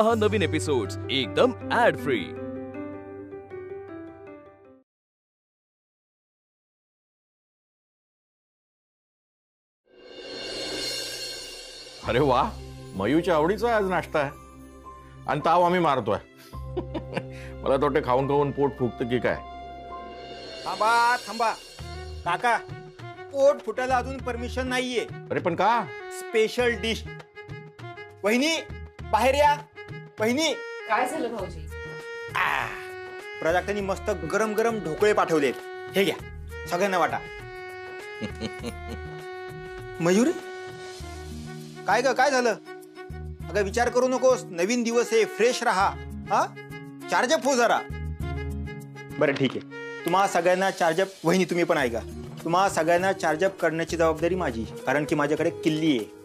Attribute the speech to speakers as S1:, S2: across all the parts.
S1: पहा नवीन एपिसोड्स एकदम add free.
S2: अरे वा, मयूच्या आवडीचा आज नाश्ता आहे आणि ताव आम्ही मारतोय। मला तर वाटतं खाऊन खाऊन पोट फुगतं की काय।
S3: थांबा थांबा काका, पोट फुटायला अजून परमिशन नाहीये।
S2: अरे पण का?
S3: Special dish. वहिनी बाहेर या। वहिनी
S4: काय झालं भाऊजी?
S3: प्राजक्तानी मस्त गरम गरम ढोकळे पाठवलेत, हे घ्या, सगळ्यांना वाटा। मयूर काय ग, काय झालं? अगं विचार करू नकोस, नवीन दिवस आहे, फ्रेश राहा। हा, चार्जअप हो जरा। बरं ठीक आहे, तुम्हा सगळ्यांना चार्जअप, वहिनी तुम्ही पण ऐका, तुम्हा सगळ्यांना चार्जअप करण्याची जबाबदारी माझी, कारण की माझ्याकडे किल्ली आहे।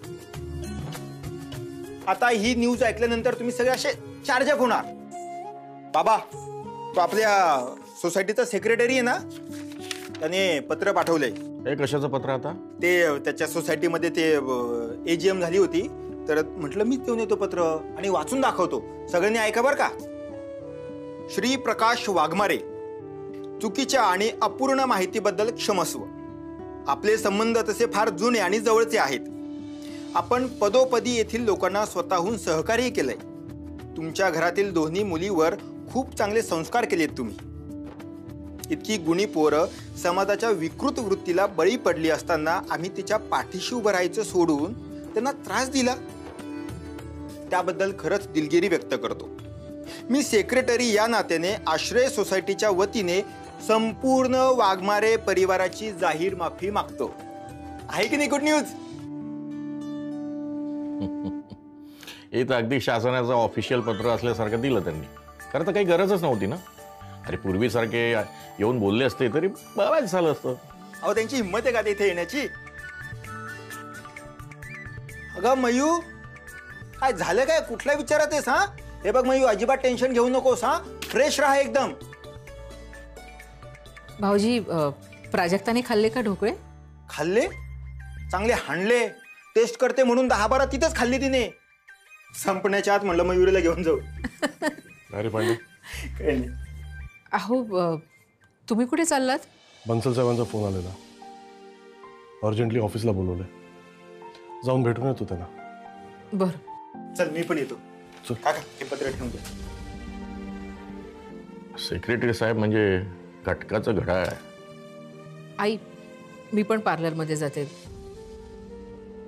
S3: आता ही न्यूज ऐकल्यानंतर तुम्ही सगळे असे चार्जअप होणार। बाबा, तो आपल्या सोसायटीचा सेक्रेटरी आहे ना, त्याने पत्र पाठवलंय।
S2: हे कशाचं पत्र आता?
S3: ते त्याच्या सोसायटीमध्ये ते एजीएम झाली होती, तर म्हटलं मी देऊन येतो पत्र आणि वाचून दाखवतो, सगळ्यांनी ऐका बरं का। श्री प्रकाश वाघमारे, चुकीच्या आणि अपूर्ण माहितीबद्दल क्षमस्व। आपले संबंध तसे फार जुने आणि जवळचे आहेत। आपण पदोपदी येथील लोकांना स्वतःहून सहकार्य केलंय। तुमच्या घरातील दोन्ही मुलीवर खूप चांगले संस्कार केलेत तुम्ही। इतकी गुणी पोरं समाजाच्या विकृत वृत्तीला बळी पडली असताना आम्ही तिच्या पाठीशी उभं राहायचं सोडून त्यांना त्रास दिला, त्याबद्दल खरंच दिलगिरी व्यक्त करतो। मी सेक्रेटरी या नात्याने आश्रय सोसायटीच्या वतीने संपूर्ण वाघमारे परिवाराची जाहीर माफी मागतो। आहे की नाही गुड न्यूज?
S2: हे तर अगदी शासनाचं ऑफिशियल पत्र असल्यासारखं दिलं त्यांनी। खरं तर काही गरजच नव्हती ना। अरे पूर्वीसारखे येऊन बोलले असते तरी बरंच झालं असतं।
S3: अहो त्यांची हिंमत आहे का इथे येण्याची? अगं मयू, काय झालं काय? कुठल्या विचारात आहेस? हा, हे बघ मयू, अजिबात टेन्शन घेऊ नकोस, हा, फ्रेश राहा एकदम।
S4: भाऊजी, प्राजक्ताने खाल्ले का ढोकळे?
S3: खाल्ले? चांगले हाणले। टेस्ट करते म्हणून 10-12 तिथेच खाल्ली तिने। संपण्याच्या आत म्हणलं मयुरीला घेऊन जाऊ।
S2: अरे पण
S3: काही नाही।
S4: अहो, तुम्ही कुठे चाललात?
S5: बन्सल साहेबांचा फोन आलेला, अर्जंटली ऑफिसला बोलवलंय, जाऊन भेटून येतो त्यांना।
S4: बरं,
S3: चल मी पण येतो।
S5: चल
S3: काका, हे पत्र ठेवून दे।
S2: सेक्रेटरी साहेब म्हणजे घटकाचं घड्याळ आहे।
S4: आई, मी पण पार्लरमध्ये जाते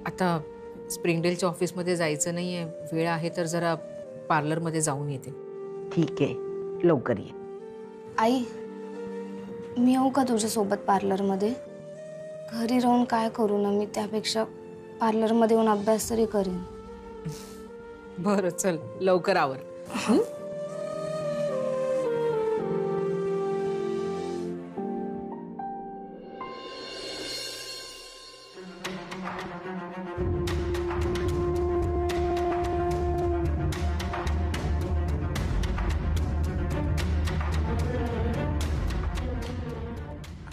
S4: आता। स्प्रिंगडेलच्या ऑफिसमध्ये जायचं नाहीये, वेळ आहे तर जरा पार्लरमध्ये जाऊन येते।
S6: ठीक आहे, लवकर ये।
S7: आई, मी येऊ का तुझ्यासोबत पार्लरमध्ये? घरी राहून काय करू ना मी, त्यापेक्षा पार्लरमध्ये येऊन अभ्यास तरी करेन।
S4: बरं, चल लवकर आवर।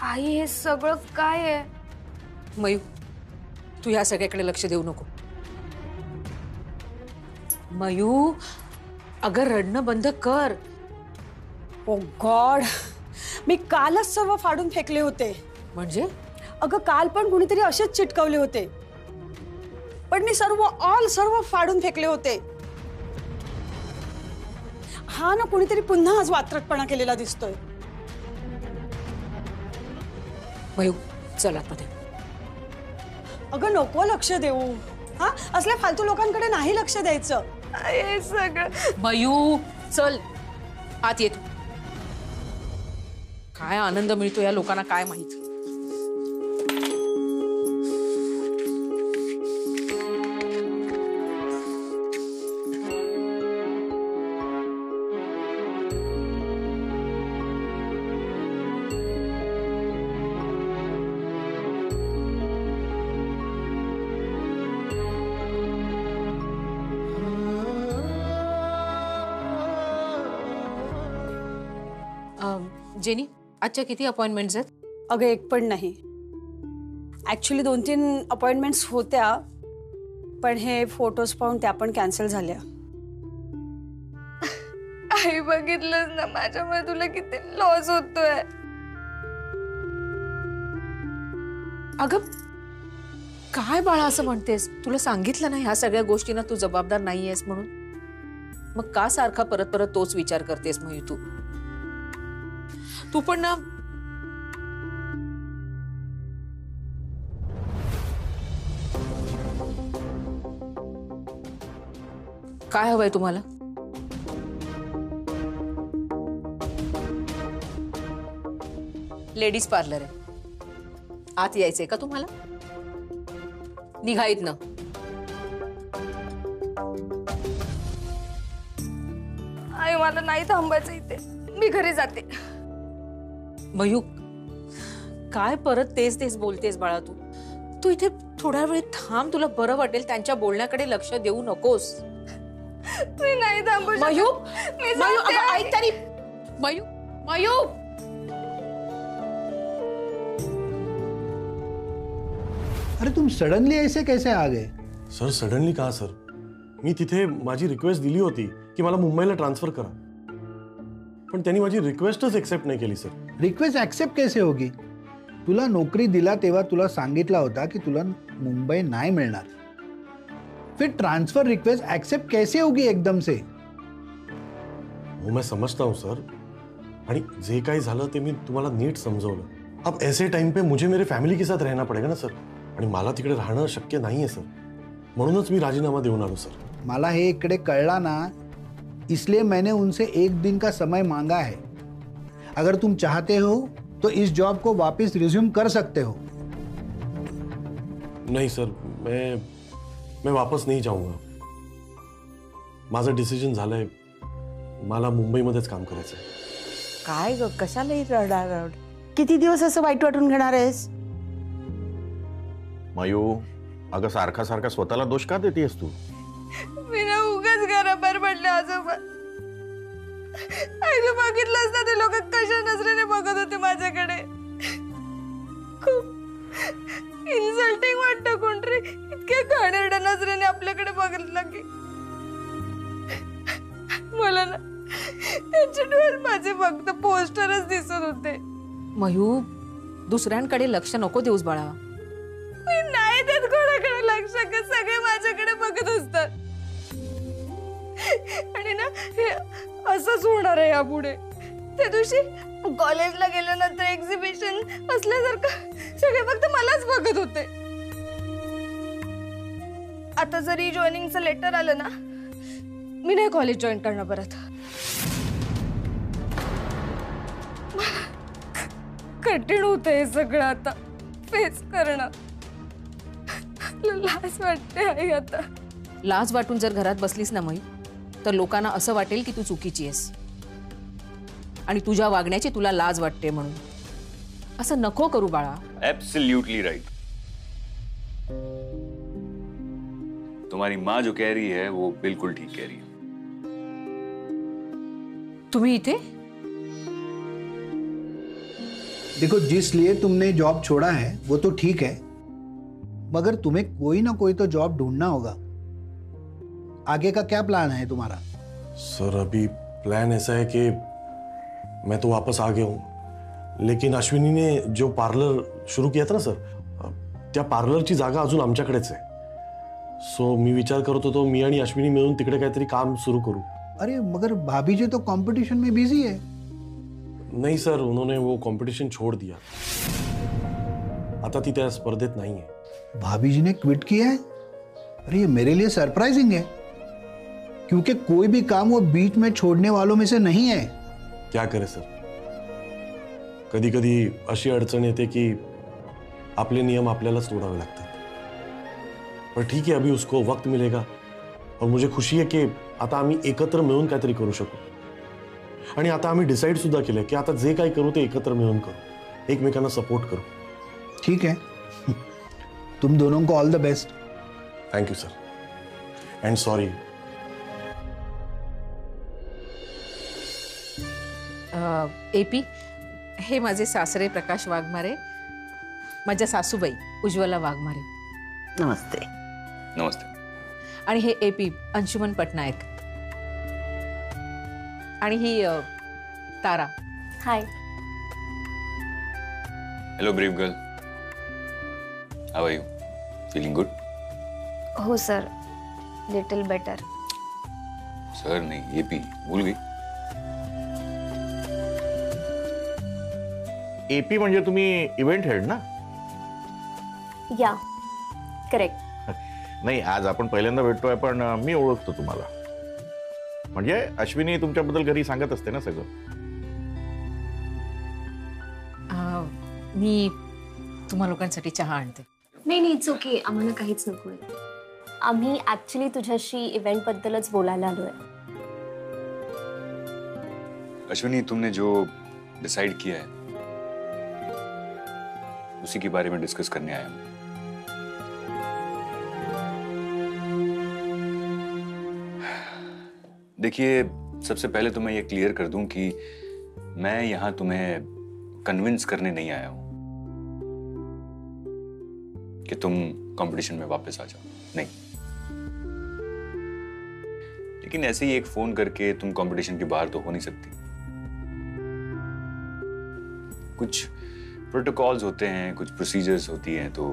S7: आई, हे सगळं काय आहे?
S4: मयू, तू ह्या सगळ्याकडे लक्ष देऊ नको। मयू, अगं रडणं बंद कर।
S8: ओ गॉड, मी कालच सर्व फाडून फेकले होते।
S4: म्हणजे?
S8: अगं काल पण कुणीतरी असेच चिटकवले होते, पण मी सर्व फाडून फेकले होते। हा ना, कुणीतरी पुन्हा आज वात्रटपणा केलेला दिसतोय।
S4: मयू, चल आतमध्ये।
S8: अगं नको लक्ष देऊ, हा, असल्या फालतू लोकांकडे नाही लक्ष द्यायचं।
S7: हे सगळं
S4: मयू चल आत ये। काय आनंद मिळतो या लोकांना काय माहित। जेनी, आजच्या किती अपॉइंटमेंट्स आहेत?
S8: अगं एक पण नाही, ऍक्च्युली 2-3 अपॉइंटमेंट्स होत्या, पण हे फोटोज पाहून त्या पण कॅन्सल झाल्या।
S7: आई बघितलंच ना, माझ्यामुळे तुला किती लॉस होतोय.
S4: अगं काय बाळा असं म्हणतेस? तुला सांगितलं ना ह्या सगळ्या गोष्टींना तू जबाबदार नाहीयेस म्हणून. मग का सारखा परत परत तोच विचार करतेस मयू? तू पण ना काय हवंय तुम्हाला? लेडीज पार्लर आहे, आत यायचंय का तुम्हाला? निघाईत ना.
S7: आई मला नाही थांबायचं इथे, मी घरी जाते.
S4: मयूक काय परत तेच तेच बोलतेस बाळा? तू इथे थोडा वेळ थांब, तुला बरं वाटेल. त्यांच्या बोलण्याकडे लक्ष देऊ नकोस.
S7: मी नाही थांबू शकत.
S4: मयूक,
S7: मी
S4: मयूक
S7: सांगते
S4: अगं
S7: आई.
S4: ऐक तरी. मयूक, मयूक
S9: अरे तुम सडनली ऐसे कैसे आ गए?
S5: सर सडनली कहा सर? मी तिथे माझी रिक्वेस्ट दिली होती की मला मुंबईला ट्रान्सफर करा, पण त्यांनी माझी रिक्वेस्टच एक्सेप्ट नाही केली सर.
S9: रिक्वेस्ट ऍक्सेप्ट कैसे होगी? तुला नौकरी दिला तेव्हा तुला सांगितला होता की तुला मुंबई नाही मिळणार. फिर ट्रांसफर रिक्वेस्ट एक्सेप्ट कैसे होगी एकदम से?
S5: वो मैं समझता हूँ सर, आणि जे काही झालं ते मी तुम्हाला नीट समजवलं. अब ऐसे टाइम पे मुझे मेरे फैमिली के साथ रहना पड़ेगा ना सर, आणि मला तिकडे राहणं शक्य नाहीये सर. म्हणूनच मी राजीनामा देऊन आलो सर.
S9: मला हे इकडे कळला ना, इसलिए मैंने उनसे 1 दिन का समय मांगा है. अगर तुम चाहते हो तो इस जॉब को वापस रिज्यूम कर सकते हो.
S5: नहीं सर, मैं वापस नहीं जाऊंगा. माझं डिसिजन झालंय, मला मुंबईमध्येच काम करायचंय.
S6: काय ग, कशाला रडारड? किती दिवस असं वाईट वाटून घेणार आहेस?
S2: मयू अगं सारखा सारखा स्वतःला दोष का देतेस तू?
S7: मी ना उगाच घराबाहेर पडले आजोबा. आई तू बघितलंस ना, ते लोक कशा नजरेने बघत होते माझ्याकडे. खूप इन्सल्टिंग वाटतं. कोणतरी इतक्या घाणेरड्या नजरेने आपल्याकडे बघितलं की मला ना त्यांच्या डोळ्यात माझे फक्त पोस्टरच दिसत होते.
S4: मयू दुसऱ्यांकडे लक्ष नको देऊस बाळा.
S7: मी नाही देत कोणाकडे लक्ष, सगळे माझ्याकडे बघत असतात. आणि ना हे असंच होणार आहे यापुढे. त्या दिवशी कॉलेजला गेल्यानंतर एक्झिबिशन असल्यासारखं सगळे फक्त मलाच बघत होते. आता जरी जॉईनिंगचं लेटर आलं ना, मी नाही कॉलेज जॉईन करणार परत. कठीण होतं हे सगळं आता फेस करणं. लाज वाटते आई आता.
S4: लाज वाटून जर घरात बसलीस ना मयू, तर लोकांना असं वाटेल की तू चुकीची आहेस आणि तुझ्या वागण्याची तुला लाज वाटते म्हणून. असं नको करू बाळा.
S10: Absolutely right. तुम्हारी माँ जो कह रही है वो बिल्कुल ठीक कह रही है.
S4: तुम्ही इथे?
S9: देखो, जिस लिए तुमने जॉब छोड़ा है वो तो ठीक है, मगर तुम्हें कोई ना कोई तो जॉब ढूंढना होगा. आगे का क्या प्लान है तुम्हारा?
S5: सर अभी प्लान ऐसा है कि मैं तो वापस आ गया हूँ, लेकिन अश्विनी ने जो पार्लर शुरू किया था ना सर, त्या पार्लरची जागा अजून आमच्याकडेच आहे. सो मी विचार करत होतो मी आणि अश्विनी मिळून तिकडे काहीतरी काम सुरू करू.
S9: अरे मगर भाभी जी तो कंपटीशन में बिजी है.
S5: नहीं सर, उन्होंने वो कंपटीशन छोड़ दिया. आता ती त्या स्पर्धेत नाही आहे.
S9: भाभी जी ने क्विट किया है? अरे ये मेरे लिए सरप्राइजिंग है, क्योंकि कोई भी काम वो बीच में छोड़ने वालों में से नहीं है.
S5: क्या करे सर, कधी कधी अशी अडचण येते की आपले नियम आपल्यालाच तोडावे लागतात. पर ठीक है, अभी उसको वक्त मिलेगा. और मुझे खुशी है कि आता आम्ही एकत्र मिळून काहीतरी करू शकू. आणि आता आम्ही डिसाईड सुद्धा केलं की आता जे काही करू ते एकत्र मिळून करू, एकमेकांना सपोर्ट करू.
S9: ठीक है, तुम दोनों को all the best.
S5: Thank you sir, end sorry.
S4: AP, हे माझे सासरे प्रकाश वाघमारे, माझ्या सासूबाई उज्ज्वला वाघमारे.
S6: नमस्ते.
S10: नमस्ते.
S4: आणि हे एपी अंशुमन पटनायक. आणि ही Tara.
S11: Hi.
S10: Hello brief girl, how are you? Feeling good?
S11: हो सर, लिटिल बेटर.
S10: सर नहीं, एपी भूल गई.
S2: एपी म्हणजे तुम्ही इव्हेंट हेड ना?
S11: या, करेक्ट.
S2: नाही, आज आपण पहिल्यांदा भेटतोय, पण मी ओळखतो तुम्हाला. म्हणजे अश्विनी तुमच्याबद्दल घरी सांगत असते ना सगळं.
S4: मी तुम्हा लोकांसाठी चहा आणते.
S11: नाही नाही, इट्स ओके, आम्हाला काहीच नकोय. आम्ही ऍक्च्युली तुझ्याशी इव्हेंट बद्दलच बोलायला आलोय.
S10: अश्विनी, तुमने जो डिसाइड किया है उसी के बारे में डिस्कस करने आया हूं. देखिए, सबसे पहले तो मैं ये क्लियर कर दूं कि मैं यहां तुम्हें कन्विंस करने नहीं आया हूं कि तुम कंपटीशन में वापस आ जाओ. नहीं, लेकिन ऐसे ही एक फोन करके तुम कंपटीशन के बाहर तो हो नहीं सकती. कुछ प्रोटोकॉल्स होते हैं, कुछ प्रोसीजर्स होती हैं, तो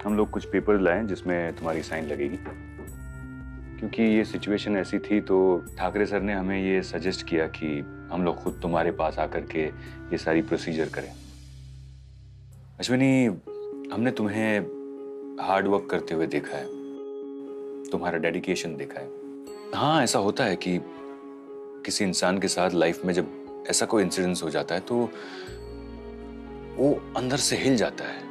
S10: हम लोग कुछ पेपर्स लाए जिसमें तुम्हारी साइन लगेगी. क्योंकि ये सिचुएशन ऐसी थी तो ठाकरे सर ने हमें ये सजेस्ट किया कि हम लोग खुद तुम्हारे पास आकर के ये सारी प्रोसीजर करें. अश्विनी, हमने तुम्हें हार्ड वर्क करते हुए देखा है, तुम्हारा डेडिकेशन देखा है. हाँ, ऐसा होता है कि किसी इंसान के साथ लाइफ में जब ऐसा कोई इंसिडेंस हो जाता है तो वो अंदर से हिल जाता है,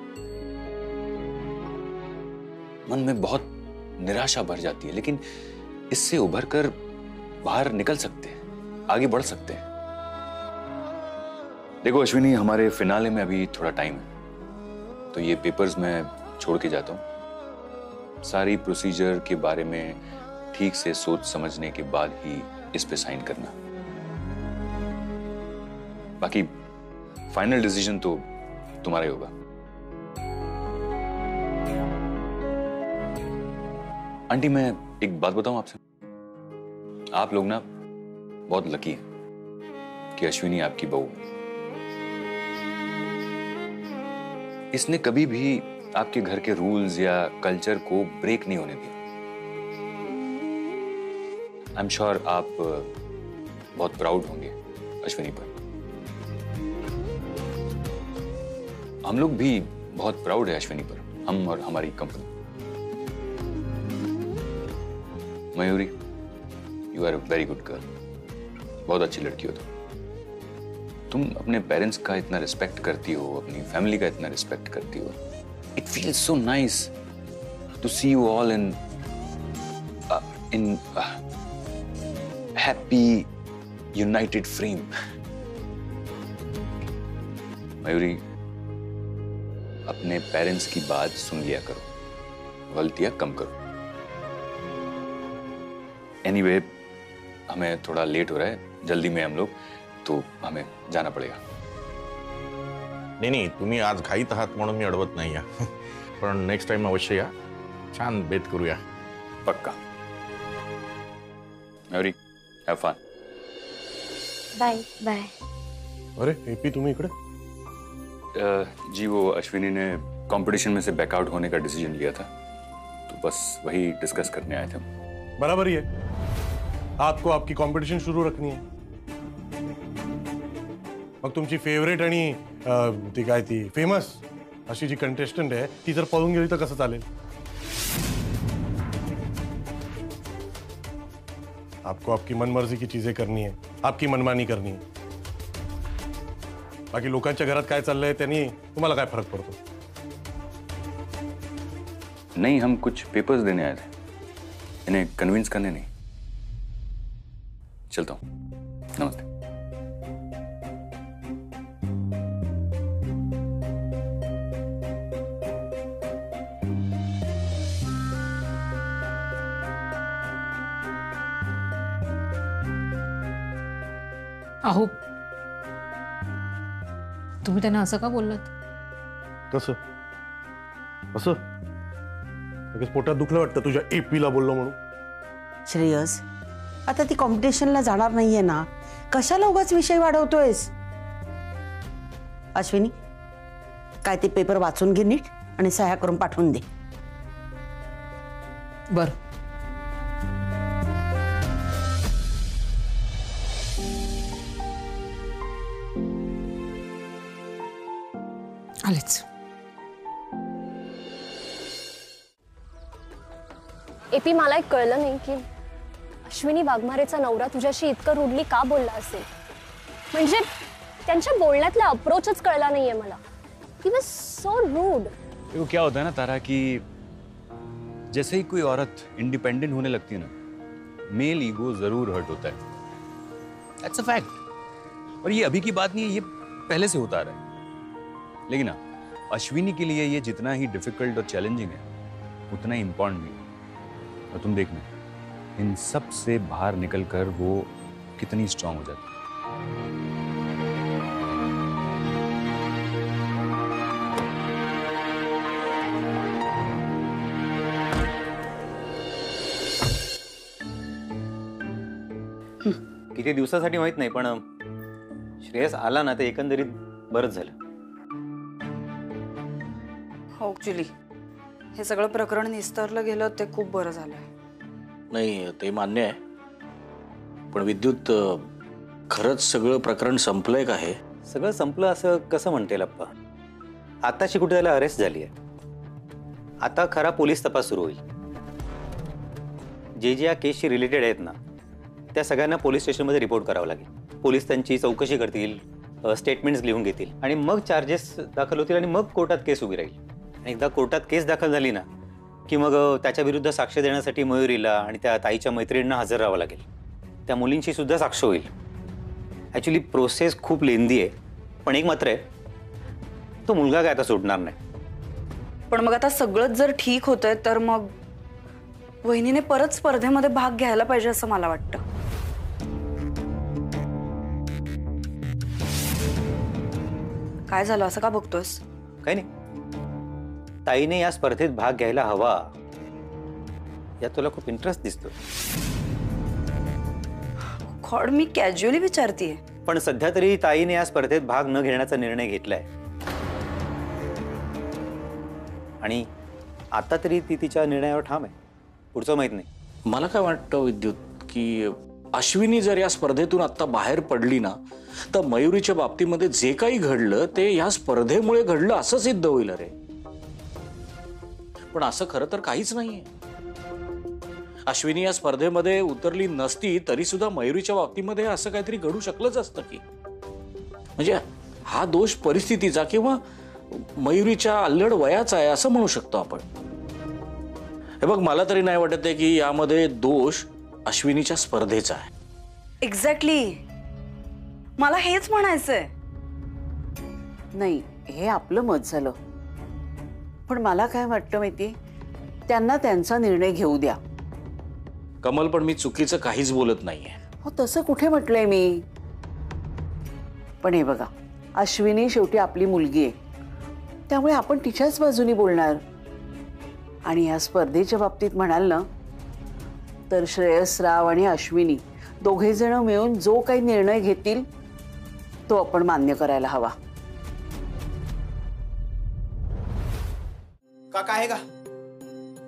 S10: मन में बहुत निराशा भर जाती है, लेकिन इससे उभर कर बाहर निकल सकते हैं, आगे बढ़ सकते हैं. देखो अश्विनी, हमारे फिनाले में अभी थोड़ा टाइम है, तो ये पेपर्स मैं छोड़ के जाता हूं. सारी प्रोसीजर के बारे में ठीक से सोच समझने के बाद ही इस पे साइन करना. बाकी फाइनल डिसीजन तो तुम्हारा ही होगा. आंटी, मैं एक बात बताऊं आपसे. आप लोग ना बहुत लकी हैं कि अश्विनी आपकी बहू है. इसने कभी भी आपके घर के रूल्स या कल्चर को ब्रेक नहीं होने दिया. आई एम श्योर आप बहुत प्राउड होंगे अश्विनी पर. हम लोग भी बहुत प्राउड है अश्विनी पर, हम और हमारी company. Mayuri, you are a very good girl. बहुत अच्छी लड़की हो तुम अपने पेरेंट्स का इतना रिस्पेक्ट करती हो, अपनी फैमिली का इतना रिस्पेक्ट करती हो. It feels so nice to see you all in happy united frame. Mayuri, अपने पेरेंट्स की बात सुन लिया करो, गलतियां कम करो. एनीवे, हमें थोड़ा लेट हो रहा है, जल्दी में हम लोग, तो हमें जाना पड़ेगा.
S2: नाही, तुम्ही आज घाईत आहात म्हणून मी अडवत नाही. पण नेक्स्ट टाइम अवश्य या, छान बेत करूया.
S10: पक्का. Mayuri, have fun.
S11: Bye bye.
S5: अरे एपी, तुम्ही इकडे?
S10: जी, वो अश्विनी ने कंपटीशन में से बैकआउट होने का डिसीजन लिया था, तो बस वही डिस्कस करने आए थे.
S5: बराबर ही है, आपको आपकी कॉम्पिटिशन शुरू रखनी है. मग तुमची फेवरेट आणि ती काय ती फेमस अशी जी कंटेस्टंट आहे ती जर पळून गेली तर कसं चालेल? आपको आपकी मनमर्जी की चीजें करनी है, आपकी मनमानी करनी है. बाकी लोकांच्या घरात काय चाललंय त्यांनी तुम्हाला काय फरक पडतो?
S10: नहीं, हम कुछ पेपर्स देने आए थे, इन्हें कन्विंस करने नहीं. चलता हूं. नमस्ते.
S4: अहो, तुम्ही त्यांना असं का बोललात?
S5: कसं असं लगेच पोटात दुखलं वाटतं तुझ्या एपीला बोललो म्हणून?
S6: श्रेयस, आता ती कॉम्पिटिशनला जाणार नाहीये ना, कशाला उगाच विषय वाढवतोयस? अश्विनी, काय ते पेपर वाचून घे नीट आणि सह्या करून पाठवून दे.
S4: बर. आलेच.
S11: एपी, मला एक कळलं नाही की अश्विनी वाघमारेचा नवरा तुझ्याशी इतकं रूडली का बोलला असेल. म्हणजे त्यांच्या बोलण्यातला अप्रोचच कळला नाहीये मला. He was so rude.
S10: वो क्या होता है ना तारा कि जैसे ही कोई औरत इंडिपेंडेंट होने लगती है ना, मेल ईगो जरूर हर्ट होता है. That's a fact. और ये अभी की बात नहीं है, ये पहले से होता आ रहा है. लेकिन ना, अश्विनी के लिए ये जितना ही डिफिकल्ट और चैलेंजिंग है, उतना ही इंपॉर्टेंट भी. और तुम देखना, इन सब से बाहर निकलकर वो कितनी स्ट्रांग हो जाती है.
S3: किती दिवसासाठी माहित नाही, पण श्रेयस आला ना ते एकंदरीत बरंच झालं.
S8: हो, ऍक्च्युली हे सगळं प्रकरण निस्तरलं गेलं ते खूप बरं झालं.
S2: नाही ते मान्य आहे, पण विद्युत खरंच सगळं प्रकरण संपलंय का? हे
S3: सगळं संपलं असं कसं म्हणते लप्पा? आताशी कुठे त्याला अरेस्ट झाली आहे. आता खरा पोलीस तपास सुरू होईल. जे या केसशी रिलेटेड आहेत ना, त्या सगळ्यांना पोलीस स्टेशनमध्ये रिपोर्ट करावं लागेल. पोलीस त्यांची चौकशी करतील, स्टेटमेंट्स लिहून घेतील आणि मग चार्जेस दाखल होतील आणि मग कोर्टात केस उभी राहील. आणि एकदा कोर्टात केस दाखल झाली ना की मग त्याच्या विरुद्ध साक्ष देण्यासाठी मयुरीला आणि त्या ताईच्या मैत्रिणींना हजर राहावं लागेल. त्या मुलींची सुद्धा साक्ष होईल. ॲक्च्युली प्रोसेस खूप लेंदी आहे, पण एक मात्र आहे, तो मुलगा काय आता सुटणार नाही.
S8: पण मग आता सगळंच जर ठीक होतंय तर मग वहिनीने परत स्पर्धेमध्ये भाग घ्यायला पाहिजे असं मला वाटतं. काय झालं, असं का बघतोस?
S3: काही नाही, ताईने या स्पर्धेत भाग घ्यायला हवा यात तुला खूप इंटरेस्ट दिसतो.
S8: खॉड, मी कॅज्युअली विचारतीये.
S3: पण सध्या तरी ताईने या स्पर्धेत भाग न घेण्याचा निर्णय घेतलाय आणि आता तरी ती तिच्या निर्णयावर ठाम आहे. पुढचं माहित नाही.
S2: मला काय वाटतं विद्युत, की अश्विनी जर या स्पर्धेतून आता बाहेर पडली ना, तर मयुरीच्या बाबतीमध्ये जे काही घडलं ते या स्पर्धेमुळे घडलं असं सिद्ध होईल. अरे पण असं खरं तर काहीच नाहीये. अश्विनी या स्पर्धेमध्ये उतरली नसती तरी सुद्धा मयुरीच्या बाबतीमध्ये असं काहीतरी घडू शकलंच असतं की. म्हणजे हा दोष परिस्थितीचा किंवा मयुरीच्या अल्लड वयाचा आहे असं म्हणू शकतो आपण. हे बघ, मला तरी नाही वाटत आहे की यामध्ये दोष अश्विनीच्या स्पर्धेचा आहे.
S8: एक्झॅक्टली, मला हेच म्हणायचंय.
S6: नाही, हे आपलं मत झालं, पण मला काय वाटतं माहिती, त्यांना त्यांचा निर्णय घेऊ द्या.
S2: कमल, पण मी चुकीचं काहीच बोलत नाहीये.
S6: हो, तसं कुठे म्हटलंय मी. पण हे बघा, अश्विनी शेवटी आपली मुलगी आहे, त्यामुळे आपण तिच्याच बाजूनी बोलणार. आणि या स्पर्धेच्या बाबतीत म्हणाल ना, तर श्रेयसराव आणि अश्विनी दोघे जण मिळून जो काही निर्णय घेतील तो आपण मान्य करायला हवा.
S3: काका आहे का?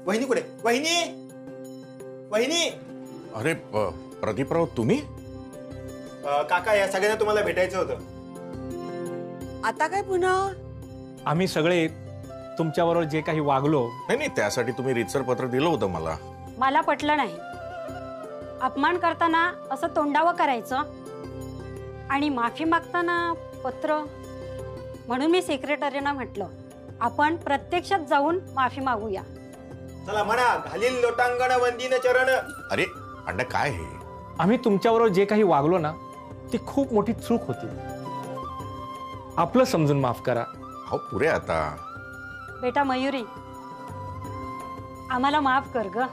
S3: वहिनी कुठे? वहिनी, वहिनी.
S2: अरे प्रदीपराव, तुम्ही?
S3: काका, या सगळ्यांना तुम्हाला भेटायचं होतं.
S6: आता काय पुन्हा?
S12: आम्ही सगळे तुमच्याबरोबर जे काही वागलो.
S2: नाही, त्यासाठी तुम्ही रीतसर पत्र दिलं होतं मला.
S13: मला पटलं नाही. अपमान करताना असं तोंडावं करायचं आणि माफी मागताना पत्र. म्हणून मी सेक्रेटरीना म्हटलं, आपण प्रत्यक्षात जाऊन माफी मागूया.
S3: चला म्हणा, घालील लोटांगण वंदीन चरण.
S2: अरे अंडा, काय हे?
S12: आम्ही तुमच्याबरोबर जे काही वागलो ना, ती खूप मोठी चूक होती. आपलं समजून माफ करा.
S2: हो, पुरे आता.
S13: बेटा मयुरी, आम्हाला माफ कर ग.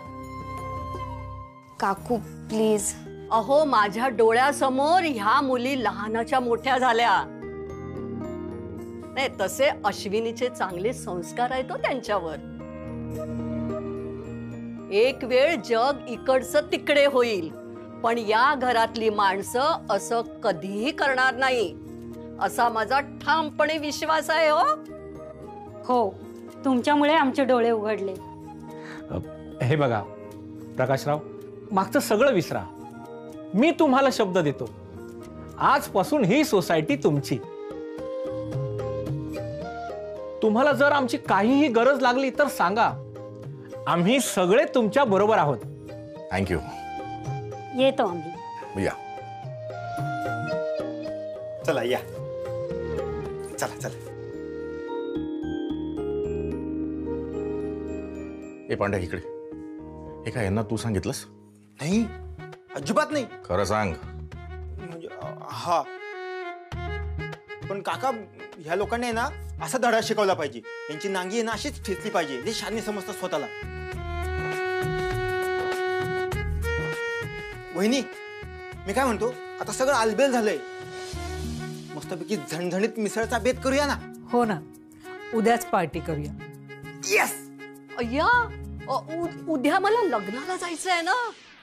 S11: काकू प्लीज.
S14: अहो, माझ्या डोळ्यासमोर ह्या मुली लहानाच्या मोठ्या झाल्या. नाही, तसे अश्विनीचे चांगले संस्कार आहेत त्यांच्यावर. एक वेळ जग इकडचं तिकडे होईल, पण या घरातली माणसं असं कधीही करणार नाही असा माझा ठामपणे विश्वास आहे.
S13: हो, तुमच्यामुळे आमचे डोळे उघडले.
S12: हे बघा प्रकाशराव, मागचं सगळं विसरा. मी तुम्हाला शब्द देतो, आजपासून ही सोसायटी तुमची. तुम्हाला जर आमची काहीही गरज लागली तर सांगा, आम्ही सगळे तुमच्या बरोबर आहोत.
S5: थँक्यू.
S13: येतो आम्ही.
S5: या.
S3: चला या. चला चला.
S5: ए पांड्या, इकडे. हे काय यांना तू सांगितलंस?
S3: नाही, अजिबात नाही.
S5: खरं सांग.
S3: म्हणजे हा, पण काका ह्या लोकांनी आहे ना असा धडा शिकवला पाहिजे. यांची नांगी आहे ना अशीच ठेचली पाहिजे. ते शाने समजतात स्वतःला. वहिनी, मी काय म्हणतो, आता सगळं आलबेल झालंय. मस्तपैकी झणझणीत मिसळचा बेत करूया ना.
S4: हो ना, उद्याच पार्टी करूया.
S3: येस.
S14: अय्या, उद्या मला लग्नाला जायचंय ना.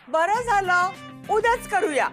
S6: बरं झालं, उद्याच करूया.